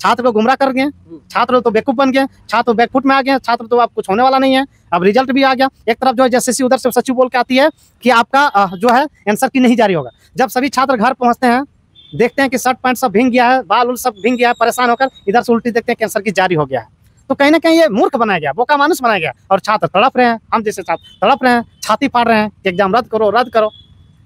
छात्र को गुमराह कर गए, छात्र तो बेवकूफ बन गए, छात्र बैकफुट में आ गए, छात्र तो अब कुछ होने वाला नहीं है। अब रिजल्ट भी आ गया, एक तरफ जो है जैसे उधर से सचिव बोल के आती है कि आपका जो है आंसर की नहीं जारी होगा। जब सभी छात्र घर पहुंचते हैं, देखते हैं कि शर्ट पैंट सब भींग गया है, बाल उल सब भींग गया है, परेशान होकर इधर से उल्टी देखते हैं कि आंसर की जारी हो गया है। तो कहीं ना कहीं ये मूर्ख बनाया गया, बोका मानुस बनाया गया, और छात्र तड़प रहे हैं, हम जैसे छात्र तड़प रहे हैं, छाती फाड़ रहे हैं कि एग्जाम रद्द करो रद्द करो।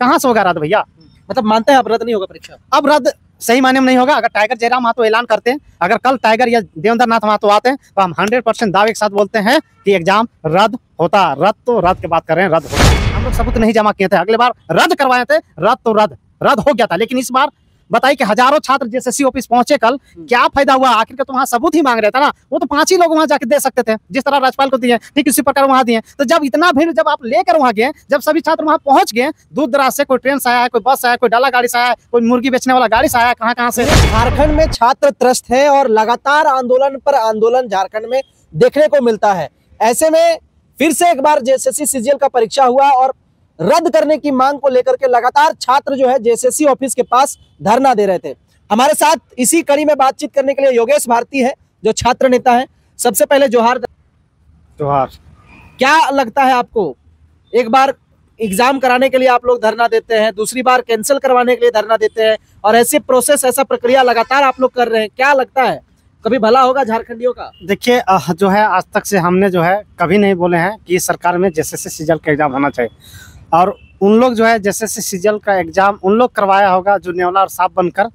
कहाँ से होगा रद्द भैया? मतलब मानते हैं अब रद्द नहीं होगा परीक्षा? अब रद्द सही मायने में नहीं होगा। अगर टाइगर जयराम महतो ऐलान करते हैं, अगर कल टाइगर या देवेंद्र नाथ महतो आते हैं, तो हम 100% दावे के साथ बोलते हैं कि एग्जाम रद्द होता। रद्द तो रद्द की बात कर रहे हैं, रद्द होता। हम लोग सबूत नहीं जमा किए थे, अगले बार रद्द करवाए थे, रद्द तो रद्द हो गया था। लेकिन इस बार बताइए कि हजारों छात्र जेएसएससी ऑफिस पहुंचे कल, क्या फायदा हुआ? आखिर का तो वहाँ सबूत ही मांग रहे थे ना, वो तो 5 ही लोग वहाँ जाके दे सकते थे, जिस तरह राज्यपाल को दिए, ठीक इसी प्रकार वहाँ दिए। तो जब इतना भीड़ जब आप लेकर वहाँ गए, जब सभी छात्र वहाँ पहुंच गए, दूर दराज से कोई ट्रेन से आया, कोई बस से आया, कोई डाला गाड़ी से आया, कोई मुर्गी बेचने वाला गाड़ी से आया, कहाँ से। झारखंड में छात्र त्रस्त है और लगातार आंदोलन पर आंदोलन झारखंड में देखने को मिलता है। ऐसे में फिर से एक बार जेएसएससी सीजीएल का परीक्षा हुआ और रद्द करने की मांग को लेकर के लगातार छात्र जो है जेएसएससी ऑफिस के पास धरना दे रहे थे। हमारे साथ इसी कड़ी में बातचीत करने के लिए योगेश भारती है, जो छात्र नेता है। सबसे पहले जोहार। क्या लगता है आपको, एक बार एग्जाम कराने के लिए आप लोग धरना देते हैं, दूसरी बार कैंसिल करवाने के लिए धरना देते हैं, और ऐसे प्रोसेस ऐसा प्रक्रिया लगातार आप लोग कर रहे हैं, क्या लगता है कभी भला होगा झारखंडियों का? देखिए जो है आज तक से हमने जो है कभी नहीं बोले हैं कि सरकार में जेएसएससी सीजीएल का एग्जाम होना चाहिए, और उन लोग जो है जेएसएससी सीजीएल का एग्जाम उन लोग करवाया होगा जो नेवला और सांप बनकर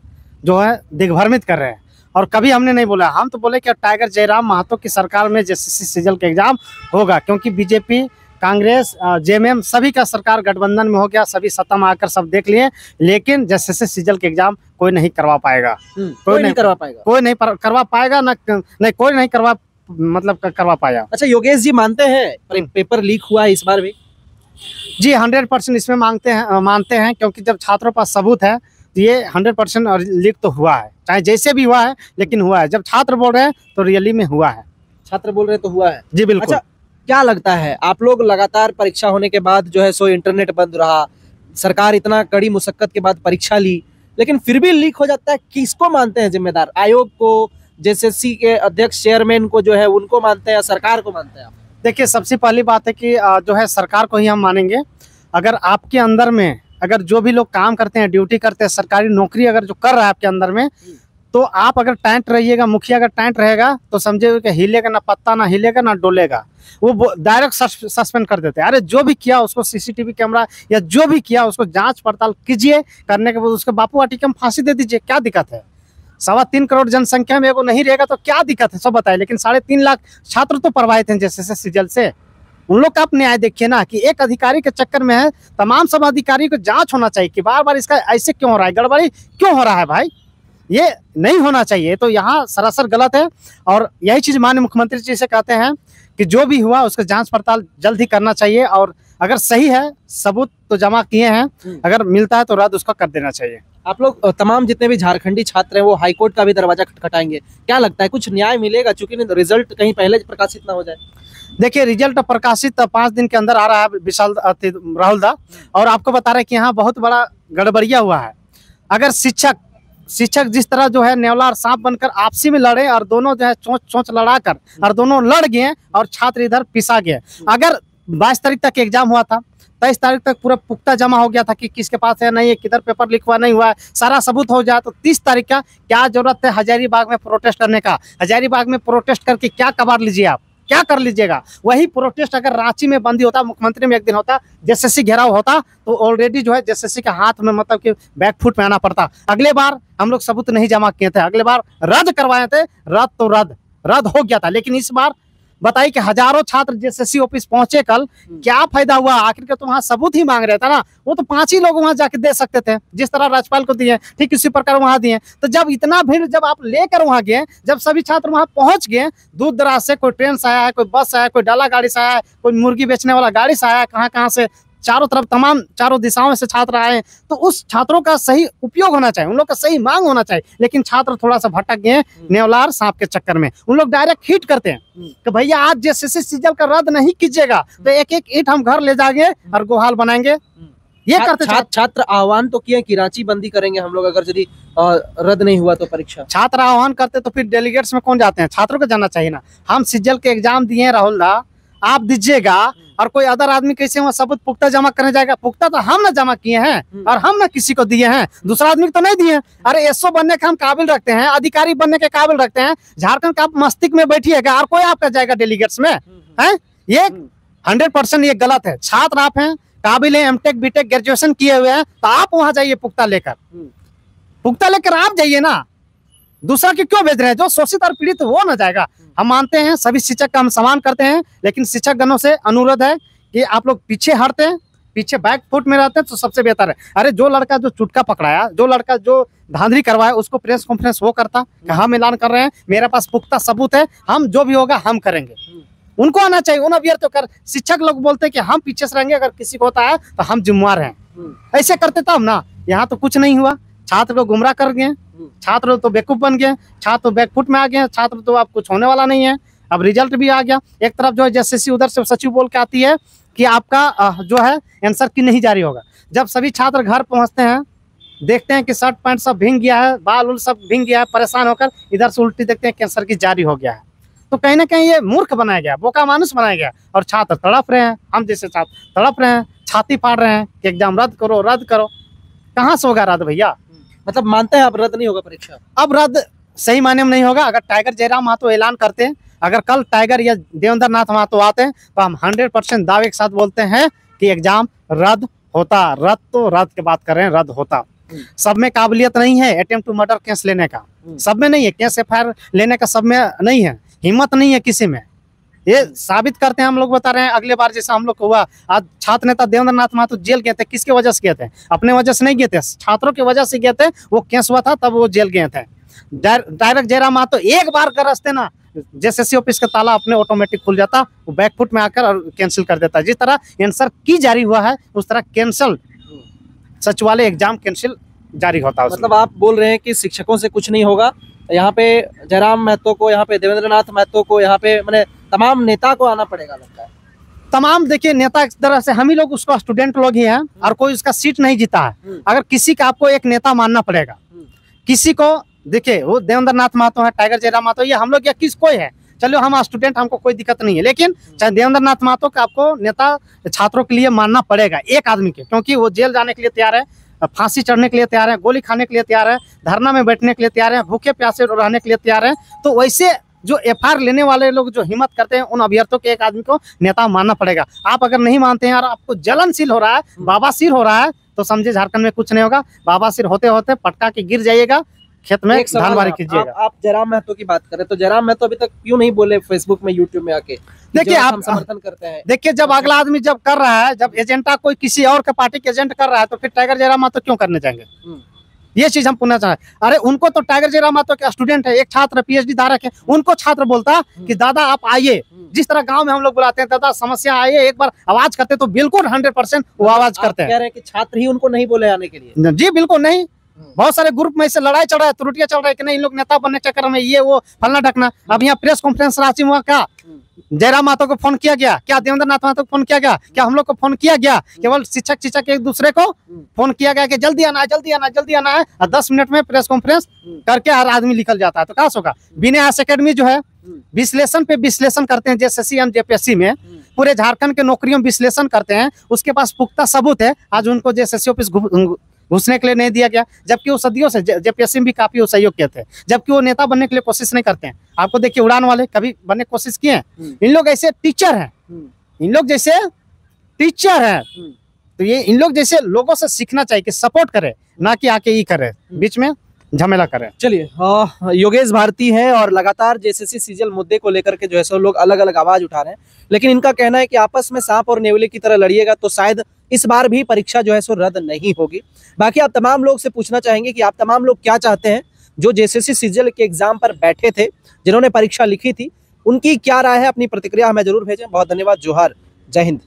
जो है दिग्भ्रमित कर रहे हैं। और कभी हमने नहीं बोला, हम तो बोले कि टाइगर जयराम महतो की सरकार में जेएसएससी सीजीएल का एग्जाम होगा, क्योंकि बीजेपी, कांग्रेस, जेएमएम सभी का सरकार गठबंधन में हो गया, सभी सत्ता में आकर सब देख लिए, लेकिन जेएसएससी सीजीएल के एग्जाम कोई नहीं करवा पाएगा। कोई नहीं करवा पाएगा, कोई नहीं करवा पाएगा, नहीं कोई नहीं करवा पाया। अच्छा योगेश जी, मानते हैं पेपर लीक हुआ है इस बार भी? जी 100% इसमें मानते हैं, क्योंकि जब छात्रों पास सबूत है तो ये 100% लीक तो हुआ है, चाहे जैसे भी हुआ है, लेकिन हुआ है। जब छात्र बोल रहे हैं तो रियली में हुआ है, छात्र बोल रहे हैं तो हुआ है। जी बिल्कुल। अच्छा, क्या लगता है आप लोग लगातार परीक्षा होने के बाद जो है सो इंटरनेट बंद रहा, सरकार इतना कड़ी मुशक्कत के बाद परीक्षा ली, लेकिन फिर भी लीक हो जाता है, किसको मानते हैं जिम्मेदार? आयोग को, जेएसएससी के अध्यक्ष चेयरमैन को जो है उनको मानते हैं या सरकार को मानते हैं आप? देखिए सबसे पहली बात है कि जो है सरकार को ही हम मानेंगे। अगर आपके अंदर में अगर जो भी लोग काम करते हैं, ड्यूटी करते हैं, सरकारी नौकरी अगर जो कर रहा है आपके अंदर में, तो आप अगर टाइट रहिएगा, मुखिया अगर टाइट रहेगा तो समझिए कि हिलेगा ना पत्ता, ना हिलेगा ना डोलेगा, वो डायरेक्ट सस्पेंड कर देते हैं। अरे जो भी किया उसको सीसीटीवी कैमरा या जो भी किया उसको जांच पड़ताल कीजिए, करने के बाद उसके बापू आटी के फांसी दे दीजिए, क्या दिक्कत है? 3.25 करोड़ जनसंख्या में वो नहीं रहेगा तो क्या दिक्कत है, सब बताए। लेकिन 3.5 लाख छात्र तो प्रभावित हैं जेएसएससी सीजीएल से, उन लोग का आप न्याय देखिए ना, कि एक अधिकारी के चक्कर में है, तमाम सब अधिकारी को जांच होना चाहिए कि बार बार इसका ऐसे क्यों हो रहा है, गड़बड़ी क्यों हो रहा है भाई, ये नहीं होना चाहिए। तो यहाँ सरासर गलत है, और यही चीज़ माननीय मुख्यमंत्री जी से कहते हैं कि जो भी हुआ उसका जांच पड़ताल जल्द ही करना चाहिए, और अगर सही है, सबूत तो जमा किए हैं, अगर मिलता है तो रद्द उसका कर देना चाहिए। आप लोग तमाम जितने भी झारखंडी छात्र हैं वो हाईकोर्ट का भी दरवाजा खटखटाएंगे, क्या लगता है कुछ न्याय मिलेगा, चूंकि रिजल्ट कहीं पहले प्रकाशित ना हो जाए? देखिए रिजल्ट प्रकाशित 5 दिन के अंदर आ रहा है विशाल राहुल दा, और आपको बता रहे हैं कि यहाँ बहुत बड़ा गड़बड़िया हुआ है। अगर शिक्षक जिस तरह जो है नेवला और सांप बनकर आपसी में लड़े, और दोनों जो है चोंच लड़ाकर और दोनों लड़ गए, और छात्र इधर पिसा गए। अगर 22 तारीख तक एग्जाम हुआ था, 23 तारीख तक पूरा पुख्ता जमा हो गया था कि किसके पास है नहीं है, किधर पेपर लीक हुआ नहीं हुआ है, सारा सबूत हो जाए, तो 30 तारीख का क्या जरूरत है हजारीबाग में प्रोटेस्ट करने का? हजारीबाग में प्रोटेस्ट करके क्या कबाड़ लीजिए आप, क्या कर लीजिएगा? वही प्रोटेस्ट अगर रांची में बंदी होता, मुख्यमंत्री में एक दिन होता, जेएसएससी घेराव होता, तो ऑलरेडी जो है जेएसएससी के हाथ में मतलब कि बैकफुट में आना पड़ता। अगले बार हम लोग सबूत नहीं जमा किए थे, अगले बार रद्द करवाए थे, रद्द तो रद्द हो गया था। लेकिन इस बार बताइए कि हजारों छात्र जेएसएससी ऑफिस पहुंचे कल, क्या फायदा हुआ? आखिर का तो वहाँ सबूत ही मांग रहे थे ना, वो तो 5 ही लोग वहाँ जाके दे सकते थे, जिस तरह राज्यपाल को दिए, ठीक इसी प्रकार वहाँ दिए। तो जब इतना भीड़ जब आप लेकर वहाँ गए, जब सभी छात्र वहाँ पहुंच गए, दूर दराज से कोई ट्रेन से आया है, कोई बस से आया, कोई डाला गाड़ी से आया, कोई मुर्गी बेचने वाला गाड़ी से आया, कहाँ से, चारों तरफ तमाम चारों दिशाओं से छात्र आए, तो उस छात्रों का सही उपयोग होना चाहिए, उन लोग का सही मांग होना चाहिए। लेकिन छात्र थोड़ा सा भटक गए नेवलार सांप के चक्कर में, उन लोग डायरेक्ट हिट करते हैं कि भैया आज जेएसएससी सीजीएल का रद्द नहीं कीजिएगा तो एक ईंट हम घर ले जाएंगे और गोहाल बनाएंगे। ये करते छात्र आह्वान तो किए कि रांची बंदी करेंगे हम लोग अगर यदि रद्द नहीं हुआ तो परीक्षा। छात्र आह्वान करते तो फिर डेलीगेट्स में कौन जाते हैं? छात्रों को जाना चाहिए ना। हम सीजीएल के एग्जाम दिए हैं राहुल दा, आप दीजिएगा और कोई अदर आदमी कैसे वहाँ सबूत पुख्ता जमा करने जाएगा? पुख्ता तो हम ना जमा किए हैं और हम ना किसी को दिए हैं, दूसरा आदमी को तो नहीं दिए। अरे एसओ बनने के हम काबिल रखते हैं, अधिकारी बनने के काबिल रखते हैं। झारखंड का मस्तिष्क में बैठिएगा और कोई आपका जाएगा डेलीगेट्स में है? ये 100% ये गलत है। छात्र आप हैं, काबिल है, एमटेक बीटेक ग्रेजुएशन किए हुए हैं, तो आप वहां जाइए पुख्ता लेकर आप जाइए ना। दूसरा की क्यों भेज रहे हैं? जो शोषित और पीड़ित वो ना जाएगा। हम मानते हैं सभी शिक्षक का हम सम्मान करते हैं, लेकिन शिक्षक गणों से अनुरोध है कि आप लोग पीछे हटते हैं, पीछे बैक फुट में रहते हैं तो सबसे बेहतर है। अरे जो लड़का जो चुटका पकड़ाया, जो लड़का जो धांधली करवाया, उसको प्रेस कॉन्फ्रेंस वो करता कि हम ऐलान कर रहे हैं, मेरे पास पुख्ता सबूत है, हम जो भी होगा हम करेंगे। उनको आना चाहिए। उन अभ्यर्थियों कर शिक्षक लोग बोलते हैं कि हम पीछे से रहेंगे, अगर किसी को होता है तो हम जिम्मेवार हैं। ऐसे करते तब ना। यहाँ तो कुछ नहीं हुआ, छात्र को गुमराह कर गए, छात्र तो बेवकूफ बन गए, छात्र बैकफुट में आ गए, छात्र तो अब कुछ होने वाला नहीं है। अब रिजल्ट भी आ गया। एक तरफ जो है जेएसएससी उधर से सचिव बोल के आती है कि आपका जो है आंसर की नहीं जारी होगा। जब सभी छात्र घर पहुंचते हैं, देखते हैं कि शर्ट पैंट सब भींग गया है, बाल उल सब भींग गया है, परेशान होकर इधर से उल्टी देखते हैं कि आंसर की जारी हो गया है। तो कहीं ना कहीं ये मूर्ख बनाया गया, बोका मानुस बनाया गया और छात्र तड़प रहे हैं। हम जैसे छात्र तड़प रहे हैं, छाती फाड़ रहे हैं कि एग्जाम रद्द करो रद्द करो। कहाँ से होगा रद्द भैया? मतलब मानते हैं आप रद्द नहीं होगा परीक्षा? अब रद्द सही मायने में नहीं होगा। अगर टाइगर जयराम महतो ऐलान करते हैं, अगर कल टाइगर या देवेंद्र नाथ महतो आते हैं, तो हम 100% दावे के साथ बोलते हैं कि एग्जाम रद्द होता। रद्द तो रद्द की बात कर रहे हैं, रद्द होता। सब में काबिलियत नहीं है अटेम्प्ट टू मर्डर केस लेने का, सब में नहीं है। केस एफआईआर लेने का सब में नहीं है, हिम्मत नहीं है किसी में। ये साबित करते हैं हम लोग, बता रहे हैं। अगले बार जैसा हम लोग को हुआ, आज छात्र नेता देवेंद्र नाथ महतो जेल गए थे, किसके वजह से गए थे? अपने वजह से नहीं गए थे, छात्रों की वजह से गए थे। वो केस हुआ था तब वो जेल गए थे। डायरेक्ट जयराम महतो एक बार गरजते ना, जेएसएससी ऑफिस का ताला अपने ऑटोमेटिक खुल जाता, वो बैकफुट में आकर और कैंसिल कर देता। जिस तरह आंसर की जारी हुआ है, उस तरह कैंसिल सचिवालय एग्जाम कैंसिल जारी होता। मतलब आप बोल रहे हैं कि शिक्षकों से कुछ नहीं होगा, यहाँ पे जयराम महतो को, यहाँ पे देवेंद्र नाथ महतो को, यहाँ पे मैंने तमाम नेता को आना पड़ेगा लगता है। तमाम देखिए नेता एक तरह से हम ही लोग, उसको स्टूडेंट लोग ही हैं और कोई उसका सीट नहीं जीता है। अगर किसी का आपको एक नेता मानना पड़ेगा, किसी को देखिए, वो देवेंद्र नाथ महतो है, टाइगर जयराम महतो, ये हम लोग या किस कोई है, चलो हम स्टूडेंट, हमको कोई दिक्कत नहीं है। लेकिन चाहे देवेंद्र नाथ महतो का आपको नेता छात्रों के लिए मानना पड़ेगा, एक आदमी के, क्योंकि वो जेल जाने के लिए तैयार है, फांसी चढ़ने के लिए तैयार है, गोली खाने के लिए तैयार है, धरना में बैठने के लिए तैयार है, भूखे प्यासे रहने के लिए तैयार है। तो वैसे जो एफआईआर लेने वाले लोग जो हिम्मत करते हैं, उन अभ्यर्थियों के एक आदमी को नेता मानना पड़ेगा। आप अगर नहीं मानते हैं और आपको जलनशील हो रहा है, बाबासीर हो रहा है, तो समझे झारखंड में कुछ नहीं होगा। बाबासीर होते होते पटका के गिर जाइएगा, खेत में धानबारी कीजिएगा। आप जयराम महतो की बात करें तो जयराम महतो अभी तक क्यों नहीं बोले फेसबुक में, यूट्यूब में आके? देखिए आप समर्थन करते हैं। देखिए जब अगला आदमी जब कर रहा है, जब एजेंटा कोई किसी और के पार्टी के एजेंट कर रहा है, तो फिर टाइगर जयराम महतो क्यों करने जाएंगे? ये चीज हम पूछना चाहें। अरे उनको तो टाइगर जयराम महतो के स्टूडेंट है, एक छात्र पीएचडी धारक है, उनको छात्र बोलता कि दादा आप आइए, जिस तरह गांव में हम लोग बुलाते हैं, दादा समस्या आइए, एक बार आवाज करते, तो बिल्कुल 100% वो आवाज करते हैं। कह रहे हैं कि छात्र ही उनको नहीं बोले आने के लिए? जी बिल्कुल नहीं। बहुत सारे ग्रुप में इससे लड़ाई चल रहा है, त्रुटियां चल रहा है कि नहीं, इन लोग नेता बनने के चक्कर में ये वो फलना ढकना। अब यहाँ प्रेस कॉन्फ्रेंस रांची में हुआ, क्या जयराम महतो को फोन किया गया? क्या देवेंद्र नाथ महतो को फोन किया गया? क्या हम लोग को फोन किया गया? केवल शिक्षक एक दूसरे को फोन किया गया कि जल्दी आना है, जल्दी आना है, जल्दी आना है, और 10 मिनट में प्रेस कॉन्फ्रेंस करके हर आदमी निकल जाता है। तो कहाँ से होगा? विनयास अकेडमी जो है विश्लेषण पे विश्लेषण करते हैं, जेएसएससी एंड जेपीएससी में पूरे झारखंड के नौकरियों में विश्लेषण करते हैं, उसके पास पुख्ता सबूत है। आज उनको जेएसएससी ऑफिस घुसने के लिए नहीं दिया गया, जबकि वो सदियों से जेपीएससी में भी काफी वो सहयोग किए थे, जबकि वो नेता बनने के लिए कोशिश नहीं करते हैं। आपको देखिए उड़ान वाले कभी बनने की कोशिश किए हैं? इन लोग ऐसे टीचर हैं, इन लोग जैसे टीचर हैं, तो ये इन लोग जैसे लोगों से सीखना चाहिए कि सपोर्ट करे, ना कि आके ही करे, बीच में झमेला करे। चलिए, योगेश भारती हैं और लगातार जेएसएससी सीजीएल मुद्दे को लेकर के जो है सो लोग अलग अलग आवाज उठा रहे हैं, लेकिन इनका कहना है कि आपस में सांप और नेवले की तरह लड़िएगा तो शायद इस बार भी परीक्षा जो है सो रद्द नहीं होगी। बाकी आप तमाम लोग से पूछना चाहेंगे कि आप तमाम लोग क्या चाहते हैं, जो जेएसएससी सीजीएल के एग्जाम पर बैठे थे, जिन्होंने परीक्षा लिखी थी, उनकी क्या राय है? अपनी प्रतिक्रिया हमें जरूर भेजें। बहुत धन्यवाद। जोहार, जय हिंद।